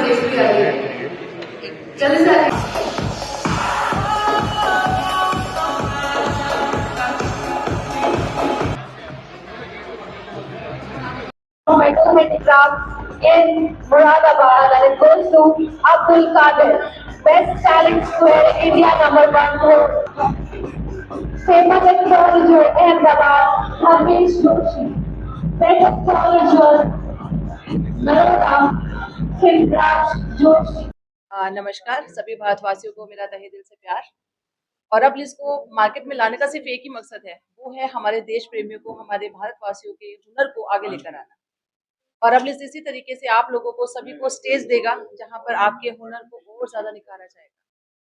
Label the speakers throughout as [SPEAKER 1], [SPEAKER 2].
[SPEAKER 1] Stage पे आइए। जल्दी से आइए। Metal handicraft in Moradabad, and it goes to Abdul Qadir, Best Talent Square India #1 for Famous Astrologer Ahmedabad, Hamish Joshi, Best Astrologer Narotam, Khilraj Joshi।
[SPEAKER 2] नमस्कार सभी भारतवासियों को मेरा तहे दिल से प्यार। और अब इसको मार्केट में लाने का सिर्फ एक ही मकसद है, वो है हमारे देश प्रेमियों को, हमारे भारतवासियों के हुनर को आगे लेकर आना। और अब इसी तरीके से आप लोगों को सभी को स्टेज देगा जहां पर आपके हुनर को और ज्यादा निखारा जाएगा,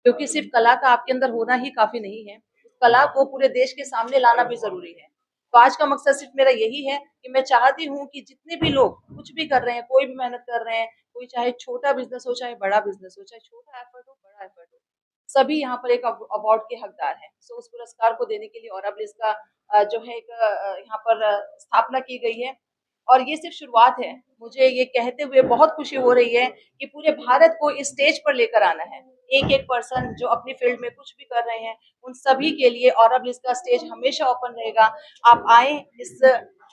[SPEAKER 2] क्योंकि सिर्फ कला का आपके अंदर होना ही काफी नहीं है, कला को पूरे देश के सामने लाना भी जरूरी है। तो आज का मकसद सिर्फ मेरा यही है कि मैं चाहती हूँ कि जितने भी लोग कुछ भी कर रहे हैं, कोई भी मेहनत कर रहे हैं, कोई चाहे छोटा बिजनेस हो, चाहे बड़ा बिजनेस हो, चाहे छोटा एफर्ट हो, बड़ा एफर्ट हो, सभी यहाँ पर एक अवार्ड के हकदार हैं। सो उस पुरस्कार को देने के लिए और अब इसका जो है एक यहाँ पर स्थापना की गई है। और ये सिर्फ शुरुआत है। मुझे ये कहते हुए बहुत खुशी हो रही है कि पूरे भारत को इस स्टेज पर लेकर आना है। एक एक पर्सन जो अपनी फील्ड में कुछ भी कर रहे हैं, उन सभी के लिए और अब इसका स्टेज हमेशा ओपन रहेगा। आप आए, इस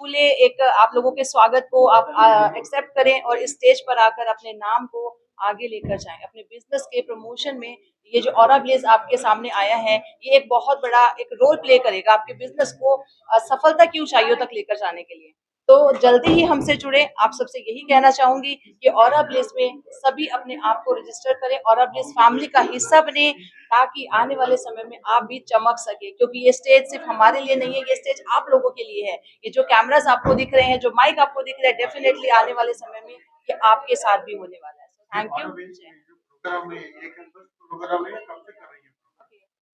[SPEAKER 2] खुले एक आप लोगों के स्वागत को आप एक्सेप्ट करें और इस स्टेज पर आकर अपने नाम को आगे लेकर जाएं। अपने बिजनेस के प्रमोशन में ये जो ऑरा ब्लेज आपके सामने आया है, ये एक बहुत बड़ा एक रोल प्ले करेगा आपके बिजनेस को सफलता की ऊंचाइयों तक लेकर जाने के लिए। तो जल्दी ही हमसे जुड़े। आप सबसे यही कहना चाहूंगी कि ऑरा ब्लेज में सभी अपने आप को रजिस्टर करें, ऑरा ब्लेज फैमिली का हिस्सा बने, ताकि आने वाले समय में आप भी चमक सके। क्योंकि ये स्टेज सिर्फ हमारे लिए नहीं है, ये स्टेज आप लोगों के लिए है। ये जो कैमरास आपको दिख रहे हैं, जो माइक आपको दिख रहा है, डेफिनेटली आने वाले समय में ये आपके साथ भी होने वाला है। Thank you.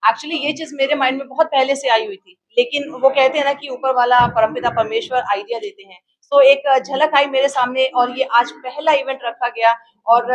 [SPEAKER 2] एक्चुअली ये चीज मेरे माइंड में बहुत पहले से आई हुई थी, लेकिन वो कहते हैं ना कि ऊपर वाला परमपिता परमेश्वर आइडिया देते हैं। तो एक झलक आई मेरे सामने और ये आज पहला इवेंट रखा गया। और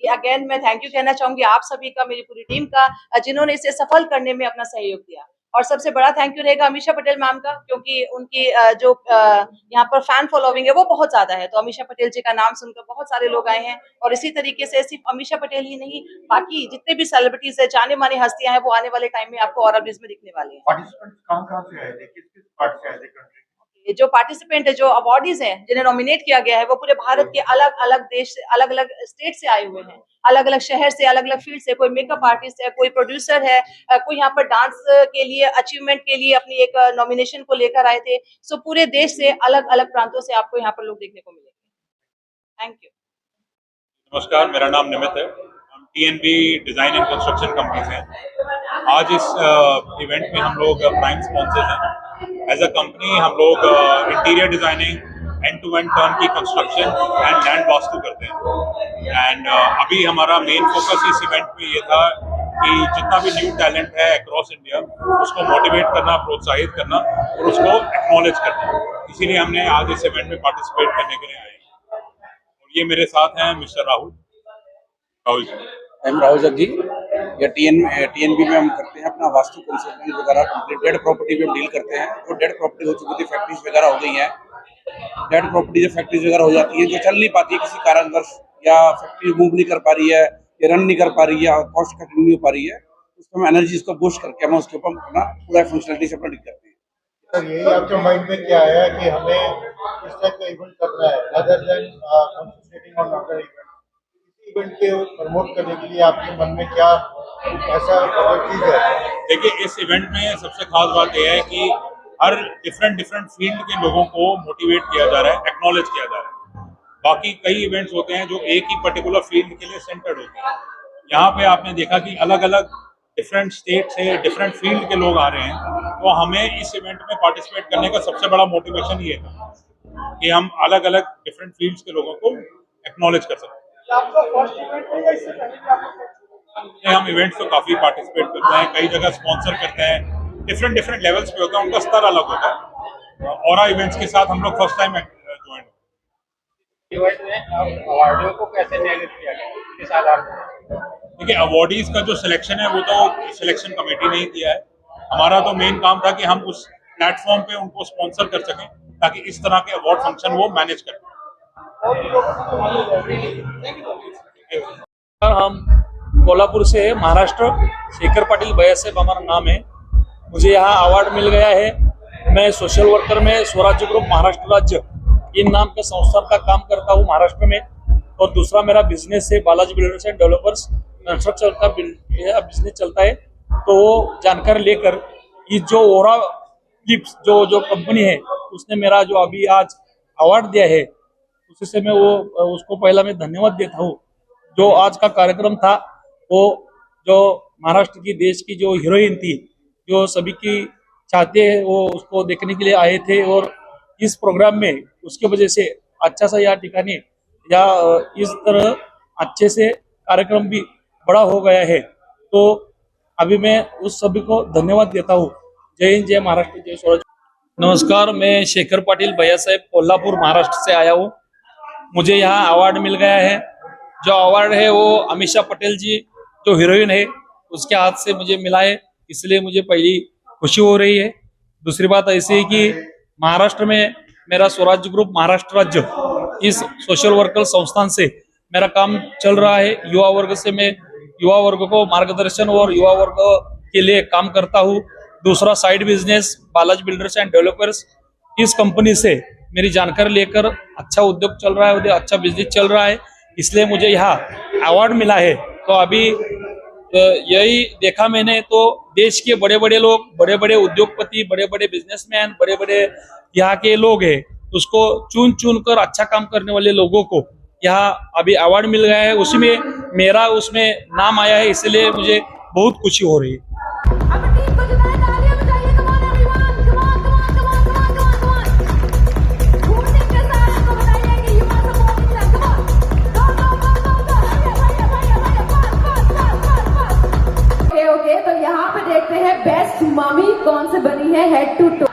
[SPEAKER 2] अगेन मैं थैंक यू कहना चाहूंगी आप सभी का, मेरी पूरी टीम का, जिन्होंने इसे सफल करने में अपना सहयोग दिया। और सबसे बड़ा थैंक यू रहेगा अमीषा पटेल मैम का, क्योंकि उनकी जो यहाँ पर फैन फॉलोइंग है वो बहुत ज्यादा है। तो अमीषा पटेल जी का नाम सुनकर बहुत सारे लोग आए हैं। और इसी तरीके से सिर्फ अमीषा पटेल ही नहीं, बाकी जितने भी सेलिब्रिटीज है, जाने माने हस्तियां हैं, वो आने वाले टाइम में आपको ऑरा ब्लेज में दिखने वाले हैं।
[SPEAKER 3] पार्टिसिपेंट्स कहाँ से आए थे, किस पार्ट से आए थे कंट्री?
[SPEAKER 2] जो पार्टिसिपेंट है, जो अवार्डीज हैं, जिन्हें नॉमिनेट किया गया है, वो पूरे भारत के अलग अलग देश से, अलग अलग स्टेट से आए हुए हैं, अलग अलग शहर से, अलग अलग फील्ड से। कोई मेकअप आर्टिस्ट है, कोई प्रोड्यूसर है, कोई यहाँ पर डांस के लिए अचीवमेंट के लिए अपनी एक नॉमिनेशन को लेकर आए थे। सो पूरे देश से अलग अलग प्रांतों से आपको यहाँ पर लोग देखने को मिलेंगे। Thank you.
[SPEAKER 4] नमस्कार, मेरा नाम निमित है। हम TNB design and construction company से हैं। आज इस इवेंट में हम लोग प्राइम स्पॉन्सर्स हैं। एज अ कंपनी हम लोग interior designing, end to end turnkey construction and land vastu करते हैं। एंड अभी हमारा मेन फोकस इस इवेंट में ये था कि जितना भी न्यू टैलेंट है अक्रॉस इंडिया, उसको मोटिवेट करना, प्रोत्साहित करना और उसको एक्नॉलेज करना। इसीलिए हमने आज इस इवेंट में पार्टिसिपेट करने के लिए आए। और ये मेरे साथ हैं मिस्टर राहुल जी।
[SPEAKER 5] राहुल जग्गी। या TNB में हम करते हैं अपना वास्तु कंसल्टेंट वगैरह, कंप्लीट डेड प्रॉपर्टी पे हम डील करते हैं। जो डेड प्रॉपर्टी हो चुकी थी, फैक्ट्रीज वगैरह हो गई हैं, डेड प्रॉपर्टी जो फैक्ट्रीज वगैरह हो जाती है, जो चल नहीं पाती है किसी कारणवश, या फैक्ट्री मूव नहीं कर पा रही है, या रन नहीं कर पा रही है, या कॉस्ट कटिंग नहीं हो पा रही है, उसको हम एनर्जी को बूस्ट करके हम उसके ऊपर अपना पूरा फंक्शनलिटी से अपना डील करते हैं।
[SPEAKER 3] सर, यही आपके माइंड में क्या आया कि हमें इस टाइप का इवेंट करना है, other than concentrating on other event? Event के प्रमोट करने के लिए आपके मन में क्या ऐसा चीज है?
[SPEAKER 4] देखिए, इस इवेंट में सबसे खास बात यह है कि हर डिफरेंट फील्ड के लोगों को मोटिवेट किया जा रहा है, एक्नॉलेज किया जा रहा है। बाकी कई इवेंट्स होते हैं जो एक ही पर्टिकुलर फील्ड के लिए सेंटर्ड होते हैं। यहाँ पे आपने देखा कि अलग अलग डिफरेंट स्टेट से, डिफरेंट फील्ड के लोग आ रहे हैं। तो हमें इस इवेंट में पार्टिसिपेट करने का सबसे बड़ा मोटिवेशन ये था कि हम अलग अलग डिफरेंट फील्ड्स के लोगों को एक्नॉलेज कर सकते हैं। हम इवेंट्स तो काफी पार्टिसिपेट करते हैं, कई जगह स्पॉन्सर करते हैं, डिफरेंट लेवल्स पे होता है, उनका स्तर अलग होता है। और इवेंट्स के साथ हम लोग फर्स्ट टाइम ज्वाइन हुए।
[SPEAKER 6] इवेंट में अवार्डियों को कैसे नियमित किया गया, किस आधार पर?
[SPEAKER 4] देखिए, अवार्डीज का जो सिलेक्शन है वो तो सिलेक्शन कमेटी ने ही किया है। हमारा तो मेन काम था कि हम उस प्लेटफॉर्म पे उनको स्पॉन्सर कर सकें, ताकि इस तरह के अवार्ड फंक्शन वो मैनेज करें।
[SPEAKER 7] हम कोल्हापुर से है, महाराष्ट्र। शेखर पाटिल भैयासाहेब हमारा नाम है। मुझे यहाँ अवार्ड मिल गया है। मैं सोशल वर्कर में स्वराज्य ग्रुप महाराष्ट्र राज्य इन नाम के संस्थान का काम करता हूँ महाराष्ट्र में। और दूसरा मेरा बिजनेस है Balaji builders and developers construction का बिजनेस चलता है। तो वो जानकारी लेकर ये जो ओरा लिप्स जो कंपनी है उसने मेरा जो अभी आज अवार्ड दिया है उसी से मैं उसको पहला मैं धन्यवाद देता हूँ। जो आज का कार्यक्रम था वो जो महाराष्ट्र की देश की जो हीरोइन थी जो सभी की चाहते हैं वो उसको देखने के लिए आए थे। और इस प्रोग्राम में उसके वजह से अच्छा सा यहाँ ठिकाने या इस तरह अच्छे से कार्यक्रम भी बड़ा हो गया है। तो अभी मैं उस सभी को धन्यवाद देता हूँ। जय हिंद, जय महाराष्ट्र, जय स्वराज। नमस्कार, मैं शेखर पाटिल भैयासाहेब कोल्हापुर महाराष्ट्र से आया हूँ। मुझे यहाँ अवार्ड मिल गया है। जो अवार्ड है वो अमीषा पटेल जी जो हीरोइन है उसके हाथ से मुझे मिला है, इसलिए मुझे पहली खुशी हो रही है। दूसरी बात ऐसी है कि महाराष्ट्र में मेरा स्वराज्य ग्रुप महाराष्ट्र राज्य इस सोशल वर्कर संस्थान से मेरा काम चल रहा है। युवा वर्ग से मैं युवा वर्ग को मार्गदर्शन और युवा वर्ग के लिए काम करता हूँ। दूसरा side business Balaji builders and developers, इस कंपनी से मेरी जानकारी लेकर अच्छा उद्योग चल रहा है, अच्छा बिजनेस चल रहा है, इसलिए मुझे यहाँ अवार्ड मिला है। तो अभी यही देखा मैंने, तो देश के बड़े बड़े लोग, बड़े बड़े उद्योगपति, बड़े बड़े बिजनेसमैन, बड़े बड़े यहाँ के लोग हैं, उसको चुन चुन कर अच्छा काम करने वाले लोगों को यहाँ अभी अवार्ड मिल गया है। उसी में मेरा उसमें नाम आया है, इसलिए मुझे बहुत खुशी हो रही है।
[SPEAKER 1] ओके, तो यहाँ पे देखते हैं बेस्ट मामी कौन से बनी है हेड टू टो।